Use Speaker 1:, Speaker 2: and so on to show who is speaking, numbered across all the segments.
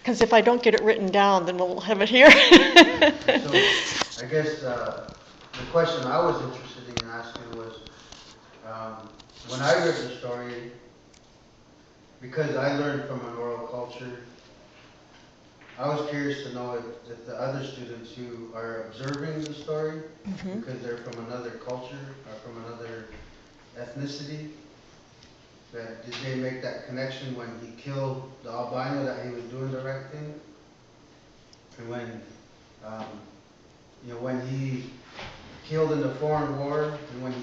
Speaker 1: Because if I don't get it written down, then we'll have it here.
Speaker 2: So, I guess the question I was interested in asking was, when I read the story, because I learned from an oral culture, I was curious to know if the other students who are observing the story, because they're from another culture or from another ethnicity, that did they make that connection when he killed the albino that he was doing the right thing? And when, um, when he killed in the foreign war and when he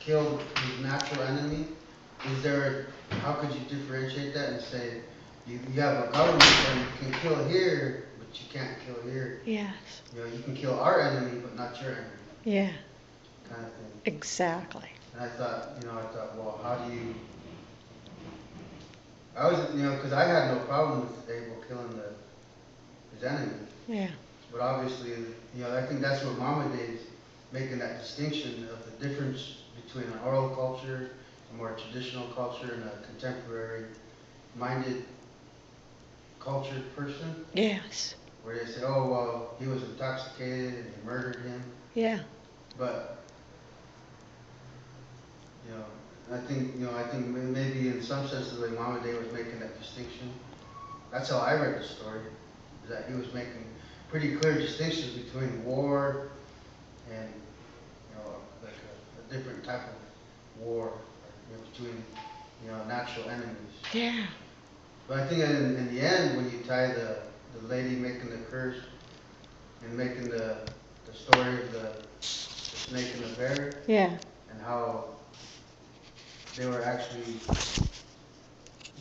Speaker 2: killed his natural enemy, is there, how could you differentiate that and say, you have a government and you can kill here, but you can't kill here.
Speaker 1: Yes.
Speaker 2: You can kill our enemy, but not your enemy.
Speaker 1: Yeah.
Speaker 2: Kind of thing.
Speaker 1: Exactly.
Speaker 2: And I thought, well, how do you, I was, because I had no problem with Abel killing his enemy.
Speaker 1: Yeah.
Speaker 2: But obviously, I think that's what Momaday is making that distinction of the difference between an oral culture, a more traditional culture, and a contemporary-minded cultured person.
Speaker 1: Yes.
Speaker 2: Where they say, oh, well, he was intoxicated and he murdered him.
Speaker 1: Yeah.
Speaker 2: But, I think maybe in some sense the way Momaday was making that distinction, that's how I read the story, is that he was making pretty clear distinctions between war and, like a different type of war, between, natural enemies.
Speaker 1: Yeah.
Speaker 2: But I think in the end, when you tie the lady making the curse and making the story of the snake and the bear,
Speaker 1: Yeah.
Speaker 2: and how they were actually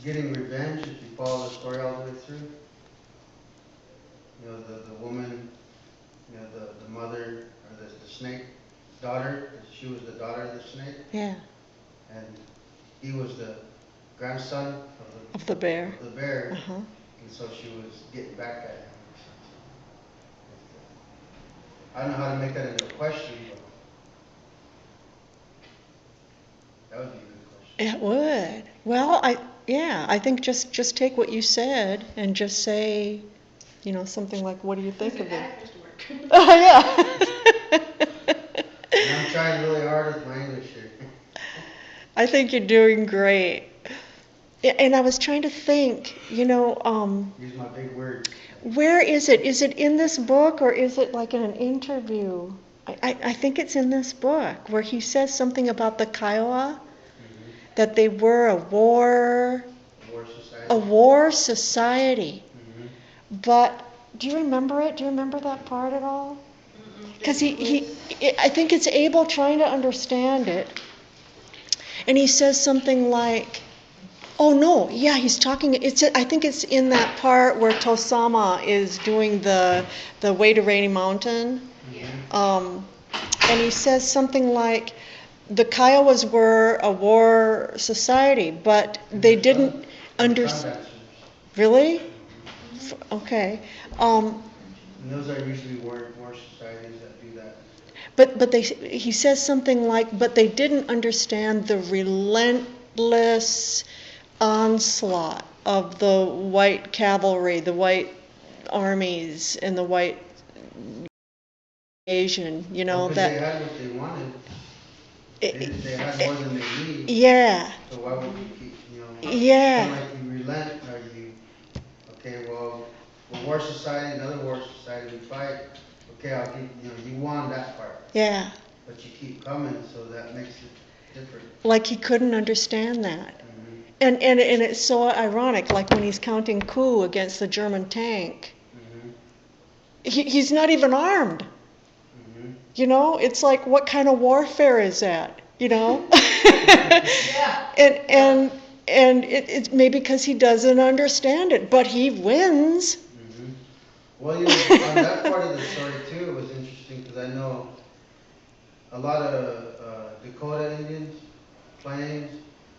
Speaker 2: getting revenge, if you follow the story all the way through, the woman, the mother, or the snake daughter, she was the daughter of the snake,
Speaker 1: Yeah.
Speaker 2: and he was the grandson
Speaker 1: Of the bear.
Speaker 2: of the bear,
Speaker 1: Uh-huh.
Speaker 2: and so she was getting back at him. I don't know how to make that into a question, but that would be a good question.
Speaker 1: It would. Well, I think just take what you said and just say, something like, what do you think of it? Oh, yeah.
Speaker 2: And I'm trying really hard with my English here.
Speaker 1: I think you're doing great. And I was trying to think,
Speaker 2: Use my big words.
Speaker 1: where is it? Is it in this book or is it like in an interview? I think it's in this book where he says something about the Kiowa, that they were a war society. But do you remember it? Do you remember that part at all? Because I think it's Abel trying to understand it. And he says something like, oh no, yeah, he's talking, I think it's in that part where Tosama is doing the way to Rainy Mountain. And he says something like, the Kiowas were a war society, but they didn't understand. Really? Okay.
Speaker 2: And those are usually war societies that do that.
Speaker 1: But he says something like, but they didn't understand the relentless onslaught of the white cavalry, the white armies, and the white Asian,
Speaker 2: Well,
Speaker 1: that.
Speaker 2: they had what they wanted. They had more than they need.
Speaker 1: Yeah.
Speaker 2: So why would you keep,
Speaker 1: Yeah.
Speaker 2: kind of like you relent, or okay, well, we're war society, another war society, we fight. Okay, I'll keep, you won that part.
Speaker 1: Yeah.
Speaker 2: But you keep coming, so that makes it different.
Speaker 1: Like he couldn't understand that. And it's so ironic, like when he's counting coup against the German tank. He's not even armed. It's like, what kind of warfare is that?
Speaker 2: Yeah.
Speaker 1: And it's maybe because he doesn't understand it, but he wins.
Speaker 2: Well, on that part of the story too, it was interesting because I know a lot of Dakota Indians, Plains,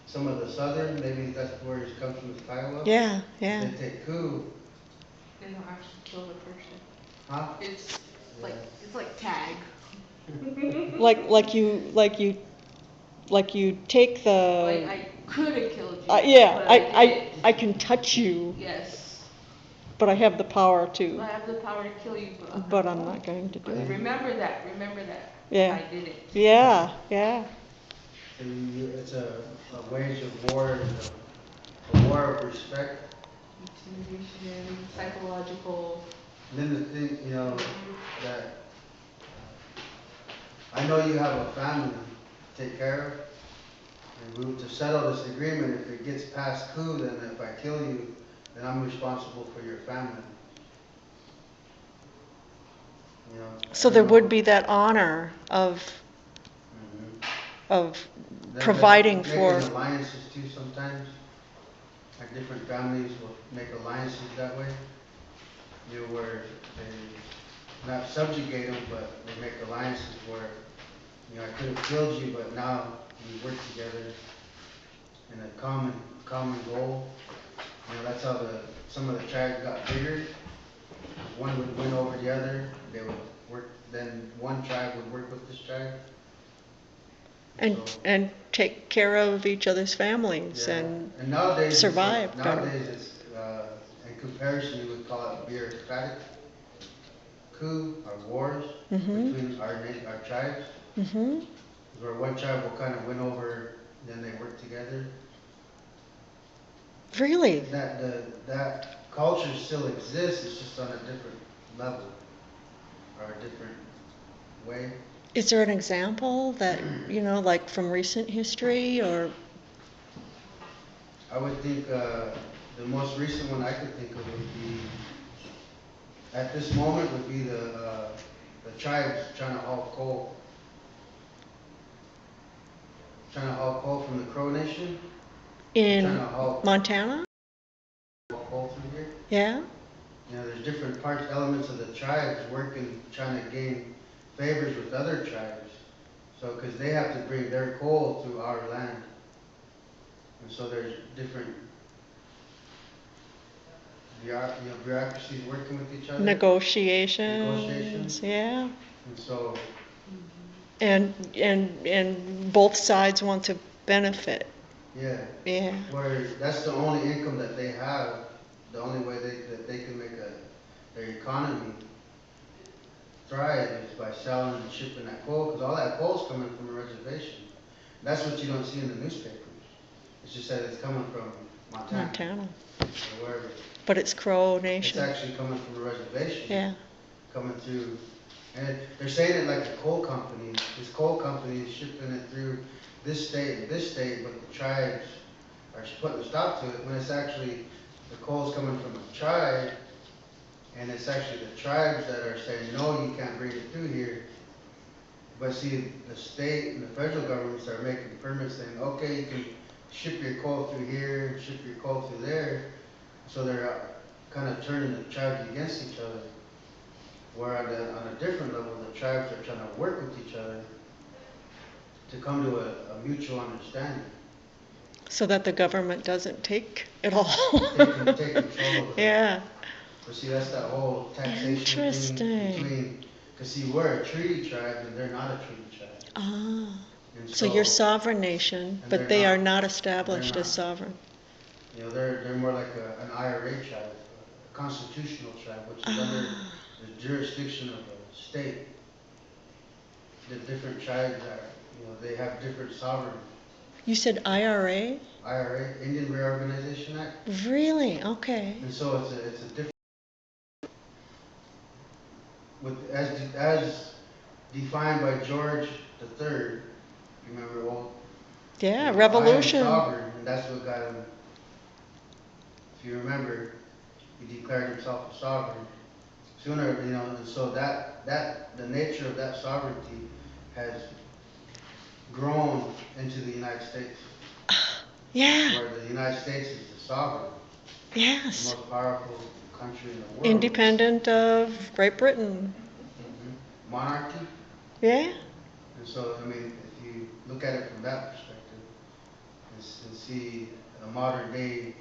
Speaker 2: some of the southern, maybe that's where he comes from, is Iowa.
Speaker 1: Yeah.
Speaker 2: They take coup.
Speaker 3: They don't actually kill the person.
Speaker 2: Huh?
Speaker 3: It's like tag.
Speaker 1: like you take the.
Speaker 3: Like I could have killed you.
Speaker 1: Yeah,
Speaker 3: but I
Speaker 1: I can touch you.
Speaker 3: Yes.
Speaker 1: but I have the power
Speaker 3: I
Speaker 1: to,
Speaker 3: have the power to kill you,
Speaker 1: but I'm not going to do
Speaker 3: But
Speaker 1: it.
Speaker 3: remember that, remember that.
Speaker 1: Yeah.
Speaker 3: I did it.
Speaker 1: Yeah, yeah.
Speaker 2: It's a wage of war, a war of respect.
Speaker 3: Intimidation, psychological.
Speaker 2: And then the thing, that I know you have a family to take care of, and to settle this agreement, if it gets past coup, then if I kill you, then I'm responsible for your family.
Speaker 1: So
Speaker 2: I
Speaker 1: there
Speaker 2: don't
Speaker 1: would
Speaker 2: know.
Speaker 1: be that honor of
Speaker 2: Mhm.
Speaker 1: of
Speaker 2: That-
Speaker 1: providing
Speaker 2: making
Speaker 1: for.
Speaker 2: alliances too sometimes. Like different families will make alliances that way. Where they not subjugate them, but they make alliances where, I could have killed you, but now we work together in a common goal. That's how some of the tribes got bigger. One would win over the other. They would work. Then one tribe would work with this tribe.
Speaker 1: and
Speaker 2: So,
Speaker 1: and take care of each other's families
Speaker 2: yeah.
Speaker 1: and
Speaker 2: And nowadays,
Speaker 1: survive better.
Speaker 2: nowadays it's in comparison, you would call it bureaucratic coup or wars
Speaker 1: Mhm.
Speaker 2: between our tribes,
Speaker 1: Mhm.
Speaker 2: where one tribe will kind of win over, then they work together.
Speaker 1: Really?
Speaker 2: That culture still exists. It's just on a different level or a different way.
Speaker 1: Is there an example that, like from recent history or?
Speaker 2: I would think the most recent one I could think of would be at this moment would be the tribes trying to haul coal from the Crow Nation. They're trying
Speaker 1: In
Speaker 2: to haul
Speaker 1: Montana?
Speaker 2: coal through here.
Speaker 1: Yeah?
Speaker 2: There's different elements of the tribes working, trying to gain favors with other tribes. So, because they have to bring their coal through our land. And so there's different bureaucracies working with each other.
Speaker 1: Negotiations, yeah.
Speaker 2: And so,
Speaker 1: And both sides want to benefit.
Speaker 2: yeah.
Speaker 1: Yeah.
Speaker 2: Where that's the only income that they have, the only way that they can make their economy thrive is by selling and shipping that coal, because all that coal is coming from a reservation. That's what you don't see in the newspapers. It's just that it's coming from Montana or wherever.
Speaker 1: But it's Crow
Speaker 2: It's
Speaker 1: Nation.
Speaker 2: actually coming from a reservation.
Speaker 1: Yeah.
Speaker 2: Coming through, and they're saying it like a coal company. This coal company is shipping it through this state and this state, but the tribes are putting a stop to it, when it's actually the coal's coming from a tribe, and it's actually the tribes that are saying, no, you can't bring it through here. But see, the state and the federal governments are making permits saying, okay, you can ship your coal through here, ship your coal through there. So they're kind of turning the tribes against each other. Where on a different level, the tribes are trying to work with each other to come to a mutual understanding.
Speaker 1: So that the government doesn't take it all.
Speaker 2: Take control of it.
Speaker 1: Yeah.
Speaker 2: But see, that's that whole taxation
Speaker 1: Interesting.
Speaker 2: thing between, because see, we're a treaty tribe and they're not a treaty tribe.
Speaker 1: Ah.
Speaker 2: And
Speaker 1: So you're sovereign nation,
Speaker 2: and
Speaker 1: but
Speaker 2: they're
Speaker 1: they are
Speaker 2: not.
Speaker 1: not established
Speaker 2: They're
Speaker 1: as
Speaker 2: not.
Speaker 1: sovereign.
Speaker 2: They're more like an IRA tribe, a constitutional tribe, which is under the jurisdiction of a state. The different tribes they have different sovereignty.
Speaker 1: You said IRA?
Speaker 2: IRA, Indian Reorganization Act.
Speaker 1: Really? Okay.
Speaker 2: And so it's a different, as defined by George III. You remember old?
Speaker 1: Yeah,
Speaker 2: I am
Speaker 1: revolution.
Speaker 2: sovereign, and that's what got him. If you remember, he declared himself a sovereign. Sooner, and so that the nature of that sovereignty has grown into the United States,
Speaker 1: Yeah.
Speaker 2: where the United States is the sovereign, the
Speaker 1: Yes.
Speaker 2: most powerful country in the world.
Speaker 1: Independent of Great Britain.
Speaker 2: Monarchy.
Speaker 1: Yeah.
Speaker 2: And so, I mean, if you look at it from that perspective, and see a modern day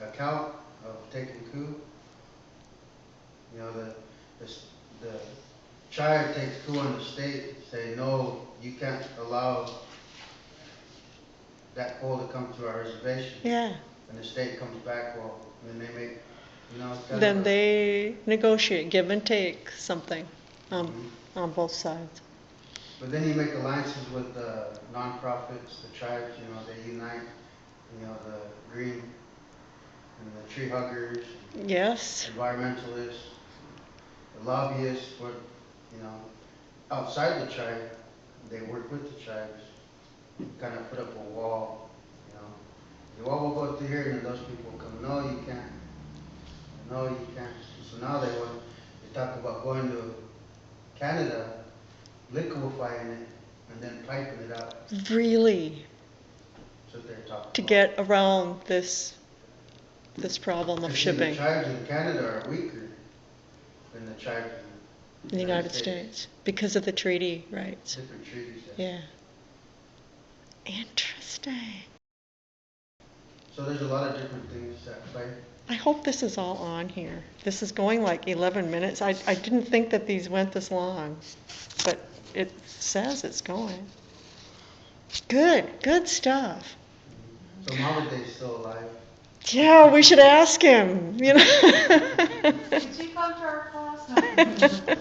Speaker 2: account of taking coup, the, the tribe takes coup on the state, say, no, you can't allow that coal to come to our reservation.
Speaker 1: Yeah.
Speaker 2: and the state comes back, well, then they make, you know, it's kind
Speaker 1: Then
Speaker 2: of
Speaker 1: they negotiate, give and take something
Speaker 2: Mhm.
Speaker 1: on both sides.
Speaker 2: But then you make alliances with nonprofits, the tribes, you know, they unite, you know, the green and the tree huggers,
Speaker 1: Yes.
Speaker 2: environmentalists, the lobbyists for, you know, outside the tribe, they work with the tribes, kind of put up a wall, you know. The wall will go through here, and then those people come, no, you can't, no, you can't. So now they talk about going to Canada, liquefying it, and then piping it out.
Speaker 1: Really,
Speaker 2: That's what they're talking
Speaker 1: to
Speaker 2: about.
Speaker 1: get around this problem of
Speaker 2: You see, the
Speaker 1: shipping
Speaker 2: tribes in Canada are weaker than the tribes
Speaker 1: in the United States because of the treaty rights.
Speaker 2: Different treaties.
Speaker 1: Yeah. Interesting.
Speaker 2: So there's a lot of different things at play.
Speaker 1: I hope this is all on here. This is going like 11 minutes. I didn't think that these went this long, but it says it's going. Good stuff.
Speaker 2: So Momaday's still alive.
Speaker 1: Yeah, we should ask him, you know.
Speaker 3: Did you come to our class? No.